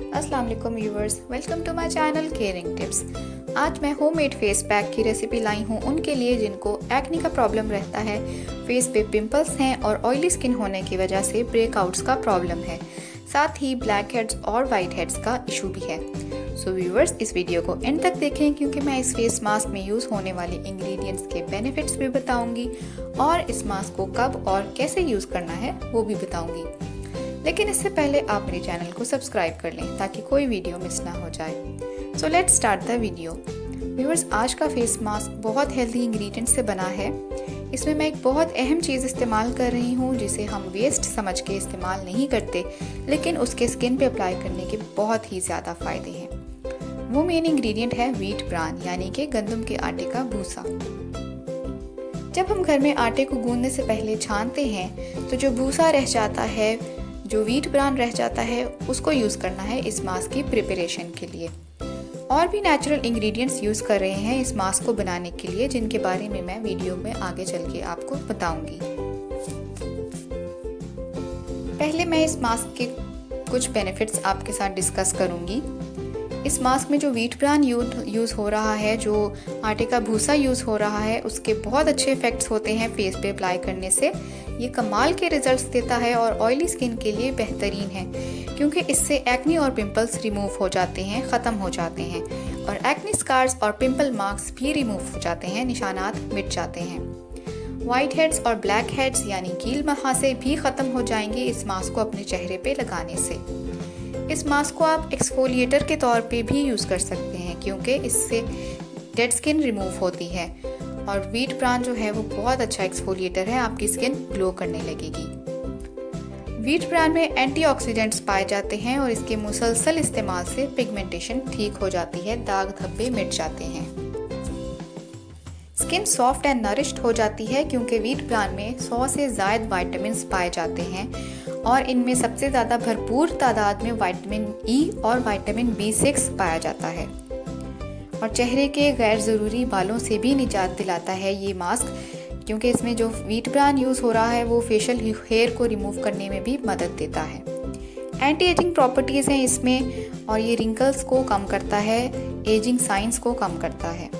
अस्सलाम वालेकुम viewers, welcome to my channel caring tips. आज मैं होममेड फेस पैक की रेसिपी लाई हूँ उनके लिए जिनको एक्ने का प्रॉब्लम रहता है, फेस पे पिंपल्स हैं और ऑयली स्किन होने की वजह से ब्रेकआउट्स का प्रॉब्लम है, साथ ही ब्लैक हेड्स और वाइट हेड्स का इशू भी है। सो व्यूवर्स, इस वीडियो को एंड तक देखें क्योंकि मैं इस फेस मास्क में यूज़ होने वाले इंग्रेडिएंट्स के बेनिफिट्स भी बताऊंगी और इस मास्क को कब और कैसे यूज़ करना है वो भी बताऊंगी। लेकिन इससे पहले आप मेरे चैनल को सब्सक्राइब कर लें ताकि कोई वीडियो मिस ना हो जाए। So let's start the video. Viewers, आज का फेस मास्क बहुत हेल्दी इंग्रेडिएंट से बना है। इसमें मैं एक बहुत अहम चीज़ इस्तेमाल कर रही हूँ जिसे हम वेस्ट समझ के इस्तेमाल नहीं करते, लेकिन उसके स्किन पे अप्लाई करने के बहुत ही ज़्यादा फ़ायदे हैं। वो मेन इंग्रेडिएंट है व्हीट ब्रान यानी कि गंदम के आटे का भूसा। जब हम घर में आटे को गूंदने से पहले छानते हैं तो जो भूसा रह जाता है, जो व्हीट ब्रान रह जाता है, उसको यूज़ करना है इस मास्क की प्रिपरेशन के लिए। और भी नेचुरल इंग्रेडिएंट्स यूज़ कर रहे हैं इस मास्क को बनाने के लिए, जिनके बारे में मैं वीडियो में आगे चल के आपको बताऊंगी। पहले मैं इस मास्क के कुछ बेनिफिट्स आपके साथ डिस्कस करूंगी। इस मास्क में जो व्हीट ब्रान यूज़ हो रहा है, जो आटे का भूसा यूज़ हो रहा है, उसके बहुत अच्छे इफ़ेक्ट्स होते हैं फेस पे अप्लाई करने से। ये कमाल के रिजल्ट्स देता है और ऑयली स्किन के लिए बेहतरीन है क्योंकि इससे एक्ने और पिंपल्स रिमूव हो जाते हैं, ख़त्म हो जाते हैं और एक्ने स्कार्स और पिंपल मार्क्स भी रिमूव हो जाते हैं, निशानात मिट जाते हैं। वाइट हेड्स और ब्लैक हेड्स यानी कील मुहासे भी ख़त्म हो जाएंगे इस मास्क को अपने चेहरे पे लगाने से। इस मास्क को आप एक्सफोलिएटर के तौर पे भी यूज़ कर सकते हैं क्योंकि इससे डेड स्किन रिमूव होती है और व्हीट ब्रान जो है वो बहुत अच्छा एक्सफोलिएटर है, आपकी स्किन ग्लो करने लगेगी। व्हीट ब्रान में एंटीऑक्सीडेंट्स पाए जाते हैं और इसके मुसलसल इस्तेमाल से पिगमेंटेशन ठीक हो जाती है, दाग धब्बे मिट जाते हैं। स्किन सॉफ्ट एंड नरिश्ड हो जाती है क्योंकि व्हीट ब्रान में 100 से ज़ायद विटामिन्स पाए जाते हैं और इनमें सबसे ज़्यादा भरपूर तादाद में विटामिन ई और विटामिन B6 पाया जाता है और चेहरे के गैर ज़रूरी बालों से भी निजात दिलाता है ये मास्क, क्योंकि इसमें जो व्हीट ब्रान यूज़ हो रहा है वो फेशियल हेयर को रिमूव करने में भी मदद देता है। एंटी एजिंग प्रॉपर्टीज़ हैं इसमें और ये रिंकल्स को कम करता है, एजिंग साइंस को कम करता है।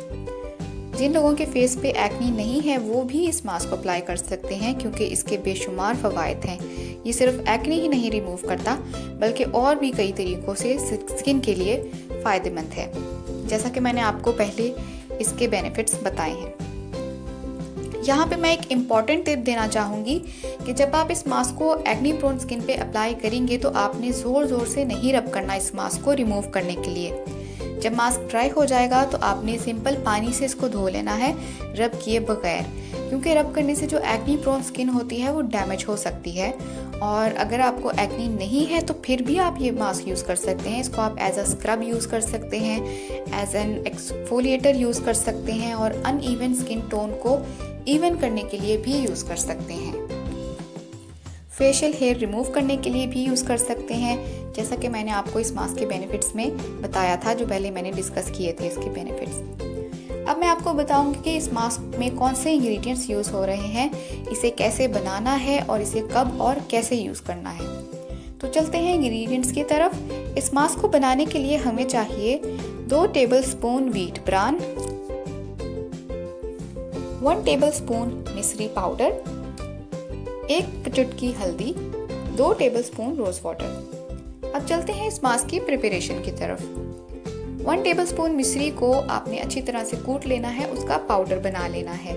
जिन लोगों के फेस पे एक्नी नहीं है वो भी इस मास्क को अप्लाई कर सकते हैं क्योंकि इसके बेशुमार फ़वाइद हैं। ये सिर्फ एक्नी ही नहीं रिमूव करता बल्कि और भी कई तरीक़ों से स्किन के लिए फ़ायदेमंद है, जैसा कि मैंने आपको पहले इसके बेनिफिट्स बताए हैं। यहाँ पे मैं एक इम्पॉर्टेंट टिप देना चाहूँगी कि जब आप इस मास्क को एक्नी प्रोन स्किन पे अप्लाई करेंगे तो आपने ज़ोर से नहीं रब करना इस मास्क को रिमूव करने के लिए। जब मास्क ड्राई हो जाएगा तो आपने सिंपल पानी से इसको धो लेना है, रब किए बगैर, क्योंकि रब करने से जो एक्नी प्रोन स्किन होती है वो डैमेज हो सकती है। और अगर आपको एक्नी नहीं है तो फिर भी आप ये मास्क यूज़ कर सकते हैं। इसको आप एज अ स्क्रब यूज़ कर सकते हैं, एज एन एक्सफोलिएटर यूज़ कर सकते हैं और अनइवन स्किन टोन को इवन करने के लिए भी यूज़ कर सकते हैं। फेशियल हेयर रिमूव करने के लिए भी यूज़ कर सकते हैं, जैसा कि मैंने आपको इस मास्क के बेनिफिट्स में बताया था, जो पहले मैंने डिस्कस किए थे इसके बेनिफिट्स। अब मैं आपको बताऊंगी कि इस मास्क में कौन से इंग्रेडिएंट्स यूज़ हो रहे हैं, इसे कैसे बनाना है और इसे कब और कैसे यूज़ करना है। तो चलते हैं इंग्रेडिएंट्स की तरफ। इस मास्क को बनाने के लिए हमें चाहिए 2 टेबलस्पून व्हीट ब्रान, 1 टेबलस्पून मिश्री पाउडर, 1 चुटकी हल्दी, 2 टेबलस्पून रोज़ वाटर। अब चलते हैं इस मास्क की प्रिपरेशन की तरफ। 1 टेबलस्पून मिश्री को आपने अच्छी तरह से कूट लेना है, उसका पाउडर बना लेना है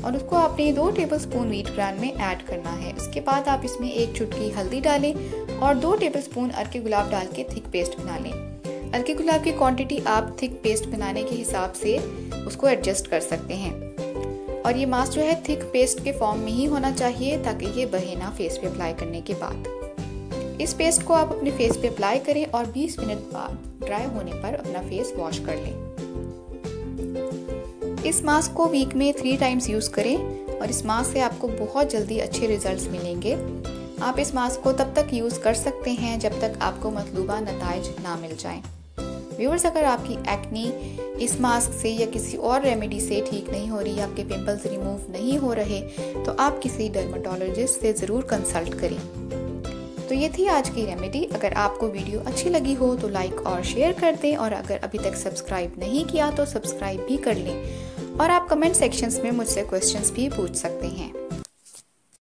और उसको आपने 2 टेबलस्पून व्हीट ब्रान में ऐड करना है। उसके बाद आप इसमें 1 चुटकी हल्दी डालें और 2 टेबलस्पून अर्के गुलाब डाल के थिक पेस्ट बना लें। अर्के गुलाब की क्वांटिटी आप थिक पेस्ट बनाने के हिसाब से उसको एडजस्ट कर सकते हैं और ये मास्क जो है थिक पेस्ट के फॉर्म में ही होना चाहिए ताकि ये बहे ना फेस पे अप्लाई करने के बाद। इस पेस्ट को आप अपने फेस पे अप्लाई करें और 20 मिनट बाद ड्राई होने पर अपना फेस वॉश कर लें। इस मास्क को वीक में 3 टाइम्स यूज़ करें और इस मास्क से आपको बहुत जल्दी अच्छे रिजल्ट्स मिलेंगे। आप इस मास्क को तब तक यूज़ कर सकते हैं जब तक आपको मतलूबा नताइज ना मिल जाएं। व्यूअर्स, अगर आपकी एक्नी इस मास्क से या किसी और रेमेडी से ठीक नहीं हो रही, आपके पिंपल्स रिमूव नहीं हो रहे, तो आप किसी डर्मेटोलॉजिस्ट से ज़रूर कंसल्ट करें। तो ये थी आज की रेमेडी। अगर आपको वीडियो अच्छी लगी हो तो लाइक और शेयर कर दें, और अगर अभी तक सब्सक्राइब नहीं किया तो सब्सक्राइब भी कर लें। और आप कमेंट सेक्शंस में मुझसे क्वेश्चंस भी पूछ सकते हैं।